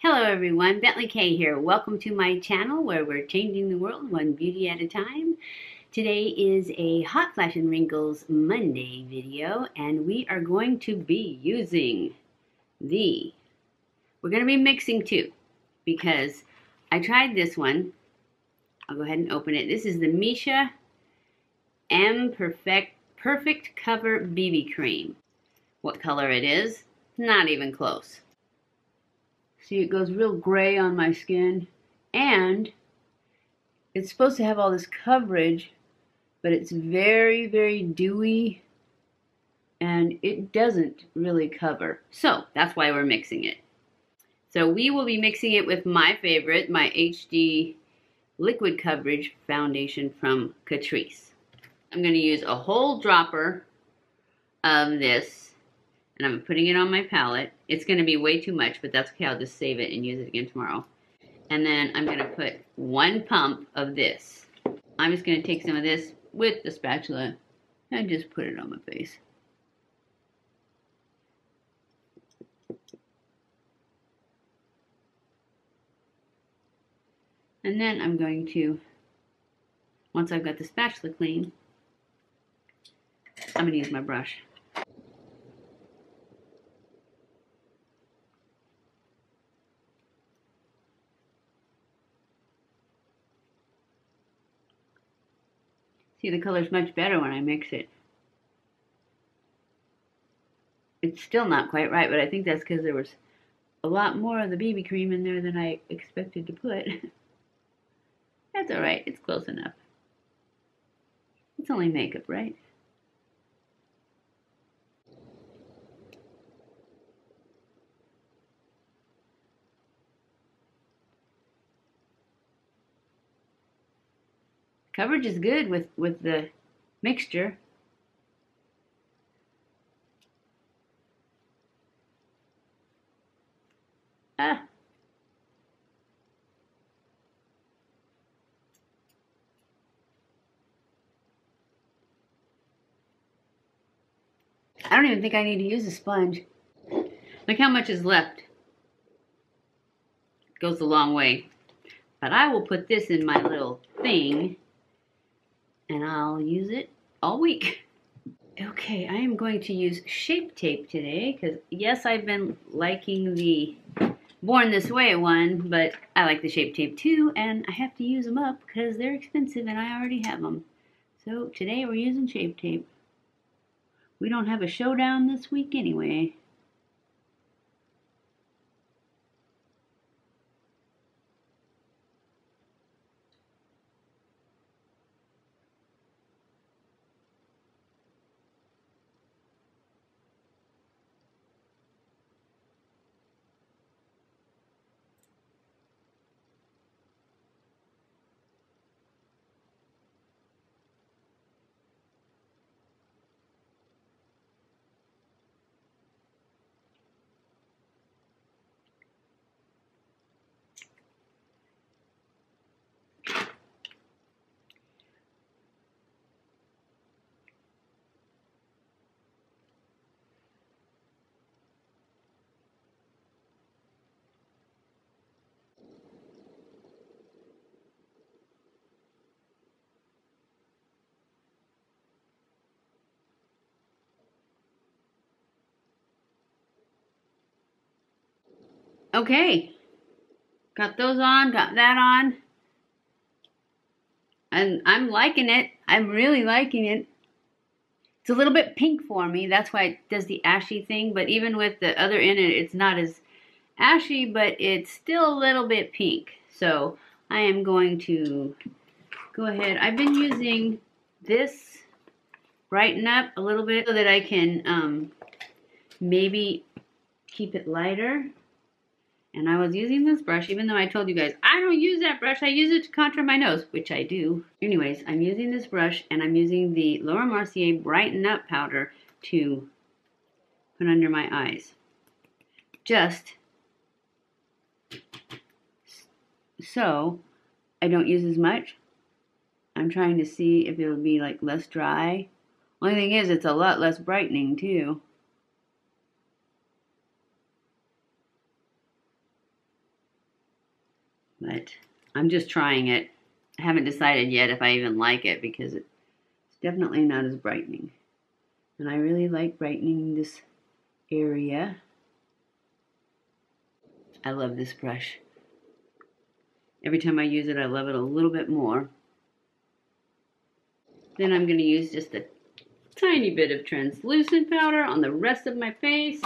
Hello everyone, BentlyK here. Welcome to my channel where we're changing the world one beauty at a time. Today is a Hot Flash and Wrinkles Monday video, and we are going to be using we're going to be mixing two because I tried this one. I'll go ahead and open it. This is the Missha Perfect Cover BB Cream. What color it is? Not even close. See, it goes real gray on my skin, and it's supposed to have all this coverage, but it's very, very dewy, and it doesn't really cover. So that's why we're mixing it. So we will be mixing it with my favorite, my HD Liquid Coverage foundation from Catrice. I'm going to use a whole dropper of this, and I'm putting it on my palette. It's going to be way too much, but that's okay. I'll just save it and use it again tomorrow. And then I'm going to put one pump of this. I'm just going to take some of this with the spatula and just put it on my face. And then I'm going to, once I've got the spatula clean, I'm going to use my brush. See, the color's much better when I mix it. It's still not quite right, but I think that's because there was a lot more of the BB cream in there than I expected to put. That's alright, it's close enough. It's only makeup, right? Coverage is good with the mixture. Ah. I don't even think I need to use a sponge. Look how much is left. It goes a long way. But I will put this in my little thing, and I'll use it all week. Okay, I am going to use Shape Tape today, because yes, I've been liking the Born This Way one, but I like the Shape Tape too, and I have to use them up because they're expensive and I already have them. So today we're using Shape Tape. We don't have a showdown this week anyway. Okay, got those on, got that on, and I'm liking it. I'm really liking it. It's a little bit pink for me, that's why it does the ashy thing, but even with the other in it, it's not as ashy, but it's still a little bit pink. So I am going to go ahead. I've been using this Brighten Up a little bit so that I can maybe keep it lighter. And I was using this brush, even though I told you guys, I don't use that brush, I use it to contour my nose, which I do. Anyways, I'm using this brush, and I'm using the Laura Mercier Brighten Up powder to put under my eyes. Just so I don't use as much. I'm trying to see if it'll be like less dry. Only thing is, it's a lot less brightening too. But I'm just trying it. I haven't decided yet if I even like it because it's definitely not as brightening. And I really like brightening this area. I love this brush. Every time I use it, I love it a little bit more. Then I'm going to use just a tiny bit of translucent powder on the rest of my face.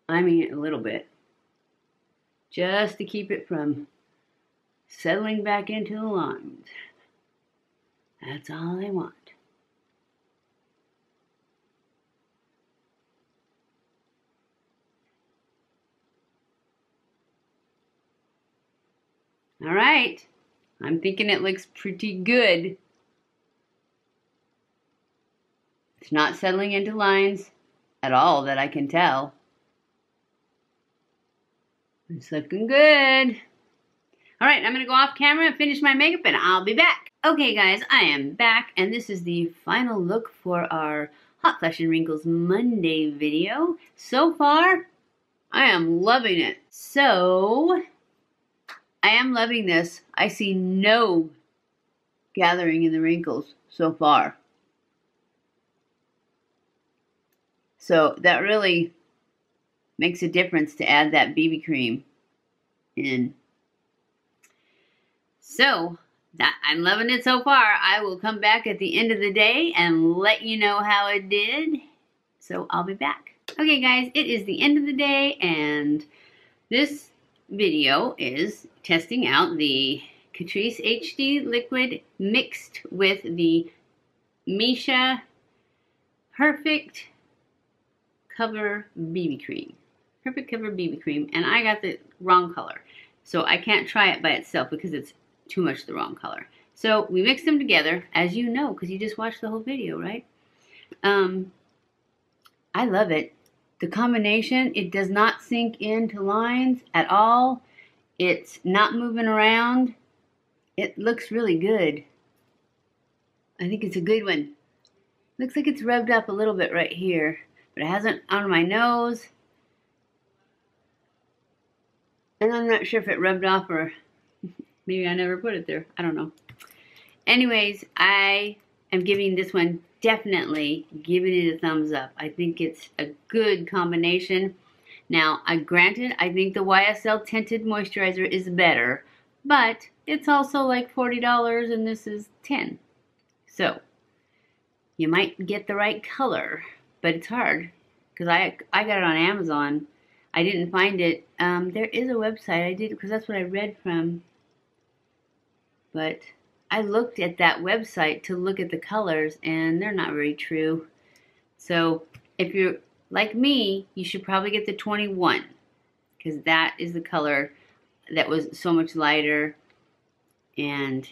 I mean, a little bit. Just to keep it from settling back into the lines. That's all I want. All right, I'm thinking it looks pretty good. It's not settling into lines at all that I can tell. It's looking good. All right, I'm gonna go off camera and finish my makeup and I'll be back. Okay guys, I am back and this is the final look for our Hot Flash and Wrinkles Monday video. So far, I am loving it. So, I am loving this. I see no gathering in the wrinkles so far. So that really makes a difference to add that BB cream in. So I'm loving it so far. I will come back at the end of the day and let you know how it did. So I'll be back. Okay guys, it is the end of the day and this video is testing out the Catrice HD Liquid mixed with the Missha Perfect Cover BB Cream. Perfect Cover BB Cream, and I got the wrong color. So I can't try it by itself because it's too much the wrong color. So we mixed them together, as you know, because you just watched the whole video, right? I love it. The combination, it does not sink into lines at all. It's not moving around. It looks really good. I think it's a good one. Looks like it's rubbed up a little bit right here, but it hasn't on my nose. And I'm not sure if it rubbed off or maybe I never put it there. I don't know. Anyways, I am giving this one definitely giving it a thumbs up. I think it's a good combination. Now, granted, I think the YSL Tinted Moisturizer is better, but it's also like $40 and this is $10. So, you might get the right color, but it's hard because I got it on Amazon. I didn't find it. There is a website. I did because that's what I read from. But I looked at that website to look at the colors and they're not very true. So if you're like me, you should probably get the 21 because that is the color that was so much lighter. And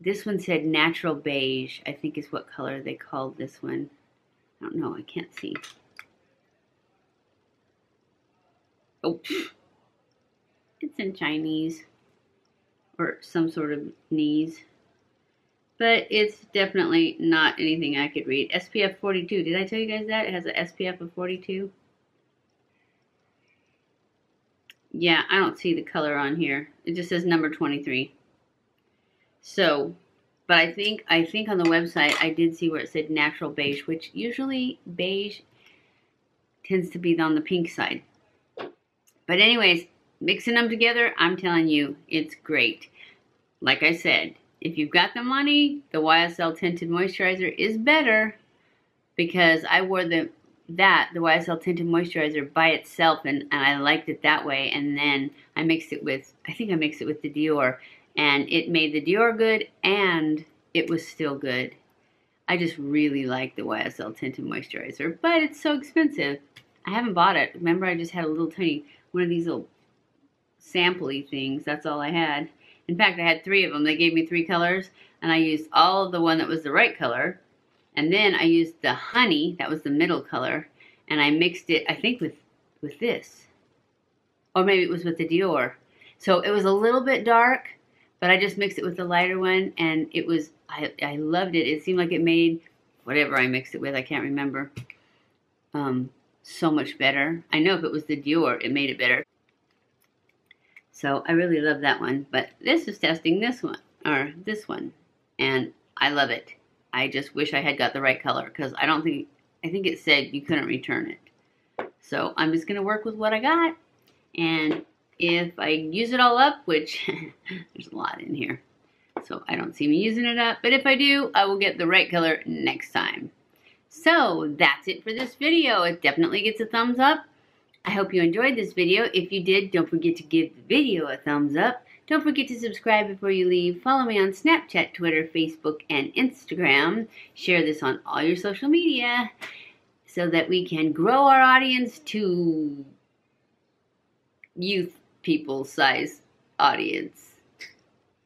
this one said natural beige, I think is what color they called this one. I don't know, I can't see. Oh, it's in Chinese or some sort of knees. But it's definitely not anything I could read. SPF 42. Did I tell you guys that? It has an SPF of 42. Yeah, I don't see the color on here. It just says number 23. So, but I think on the website I did see where it said natural beige, which usually beige tends to be on the pink side. But anyways, mixing them together, I'm telling you, it's great. Like I said, if you've got the money, the YSL Tinted Moisturizer is better because I wore the YSL Tinted Moisturizer by itself and I liked it that way. And then I mixed it with, I think I mixed it with the Dior and it made the Dior good and it was still good. I just really like the YSL Tinted Moisturizer, but it's so expensive. I haven't bought it. Remember, I just had a little tiny, one of these little sample-y things. That's all I had. In fact, I had 3 of them. They gave me 3 colors, and I used all of the one that was the right color. And then I used the honey, that was the middle color, and I mixed it, I think, with this. Or maybe it was with the Dior. So it was a little bit dark, but I just mixed it with the lighter one, and it was, I loved it. It seemed like it made whatever I mixed it with. I can't remember. so much better. I know if it was the Dior, it made it better. So I really love that one. But this is testing this one, or this one. And I love it. I just wish I had got the right color, because I think it said you couldn't return it. So I'm just going to work with what I got. And if I use it all up, which there's a lot in here, so I don't see me using it up. But if I do, I will get the right color next time. So that's it for this video. It definitely gets a thumbs up. I hope you enjoyed this video. If you did, don't forget to give the video a thumbs up. Don't forget to subscribe before you leave. Follow me on Snapchat, Twitter, Facebook, and Instagram. Share this on all your social media so that we can grow our audience to youth people size audience.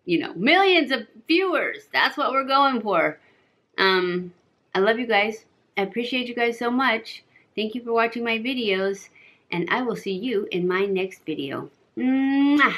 You know, millions of viewers. That's what we're going for. I love you guys. I appreciate you guys so much. Thank you for watching my videos, and I will see you in my next video. Mwah!